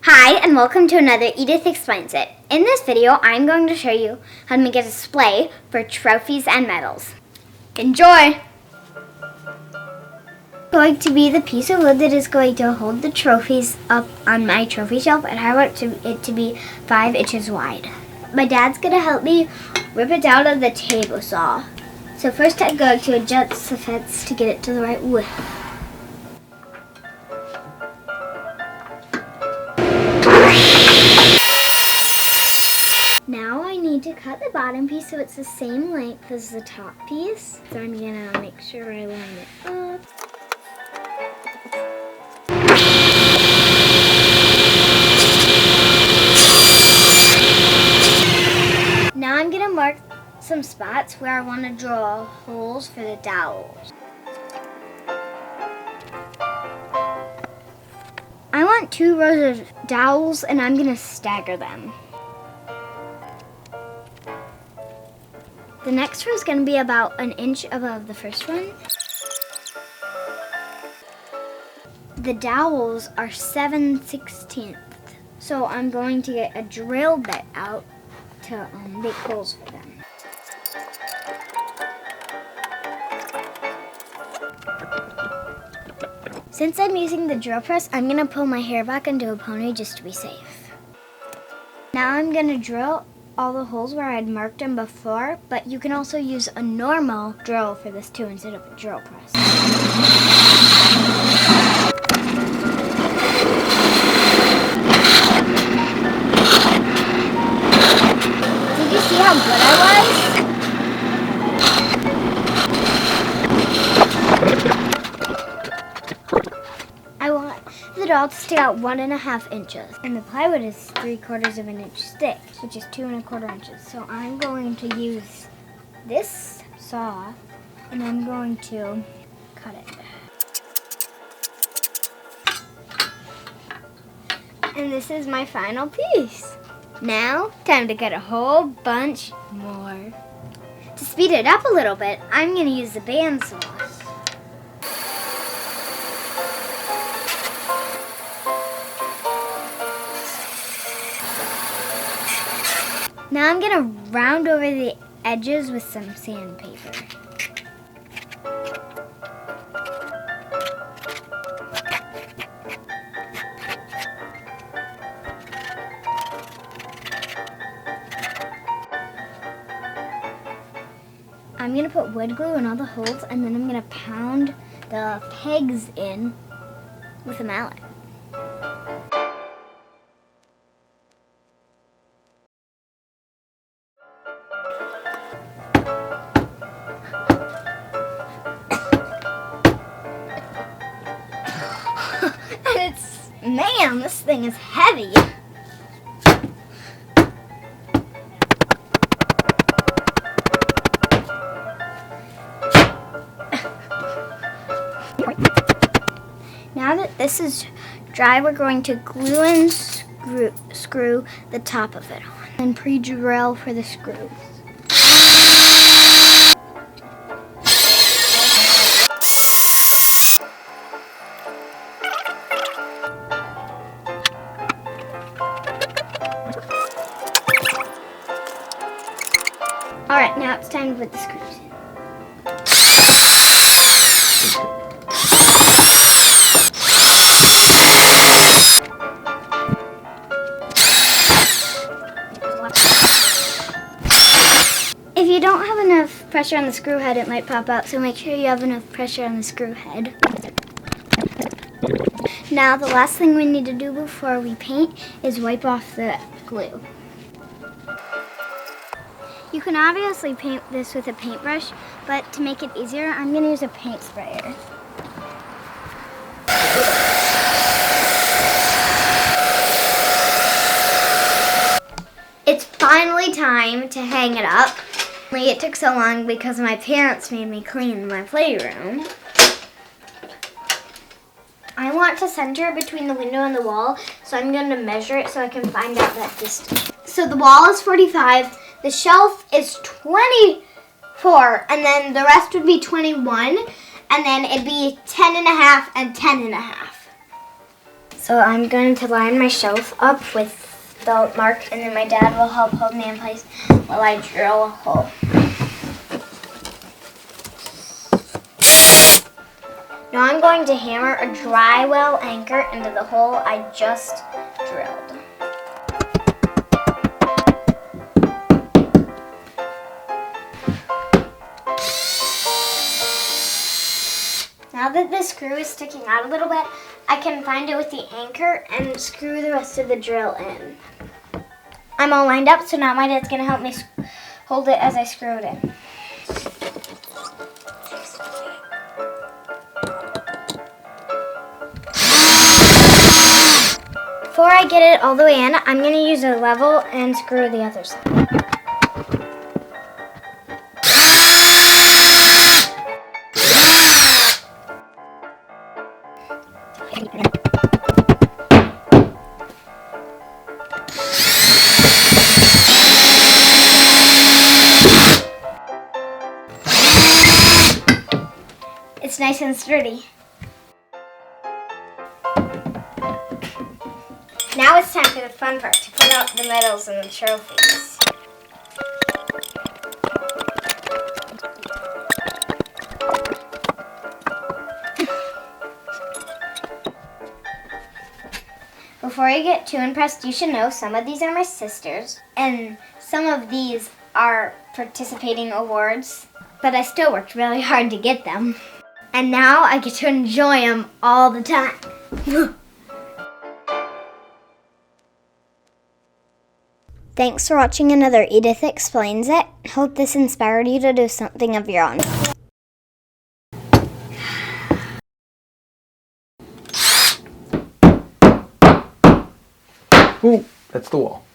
Hi, and welcome to another Edith Explains It. In this video, I'm going to show you how to make a display for trophies and medals. Enjoy! Going to be the piece of wood that is going to hold the trophies up on my trophy shelf, and I want it to be 5 inches wide. My dad's going to help me rip it down on the table saw. So first I'm going to adjust the fence to get it to the right width. Now I need to cut the bottom piece so it's the same length as the top piece. So I'm going to make sure I line it up. Now I'm going to mark some spots where I want to draw holes for the dowels. I want 2 rows of dowels and I'm going to stagger them. The next row is going to be about an inch above the first one. The dowels are 7/16, so I'm going to get a drill bit out to make holes for them. Since I'm using the drill press, I'm going to pull my hair back into a pony just to be safe. Now I'm going to drill all the holes where I'd marked them before, but you can also use a normal drill for this too instead of a drill press. Did you see how good I was? I want the doll to stick out 1.5 inches, and the plywood is 3/4 of an inch thick, which is 2 1/4 inches. So I'm going to use this saw, and I'm going to cut it. And this is my final piece. Now, time to cut a whole bunch more. To speed it up a little bit, I'm going to use the bandsaw. Now I'm going to round over the edges with some sandpaper. I'm going to put wood glue in all the holes, and then I'm going to pound the pegs in with a mallet. Man, this thing is heavy. Now that this is dry, we're going to glue and screw the top of it on and pre-drill for the screws. Alright, now it's time to put the screws in. If you don't have enough pressure on the screw head, it might pop out, so make sure you have enough pressure on the screw head. Now, the last thing we need to do before we paint is wipe off the glue. You can obviously paint this with a paintbrush, but to make it easier, I'm going to use a paint sprayer. It's finally time to hang it up. It took so long because my parents made me clean my playroom. I want to center between the window and the wall, so I'm going to measure it so I can find out that distance. So the wall is 45. The shelf is 24, and then the rest would be 21, and then it'd be 10 and a half and 10 and a half. So I'm going to line my shelf up with the mark, and then my dad will help hold me in place while I drill a hole. Now I'm going to hammer a dry well anchor into the hole I just drilled. Now that the screw is sticking out a little bit, I can find it with the anchor and screw the rest of the drill in. I'm all lined up, so now my dad's going to help me hold it as I screw it in. Before I get it all the way in, I'm going to use a level and screw the other side. It's nice and sturdy. Now it's time for the fun part, to put out the medals and the trophies. Before you get too impressed, you should know some of these are my sisters, and some of these are participating awards, but I still worked really hard to get them. And now I get to enjoy them all the time. Thanks for watching another Edith Explains It. Hope this inspired you to do something of your own. Ooh, that's the wall.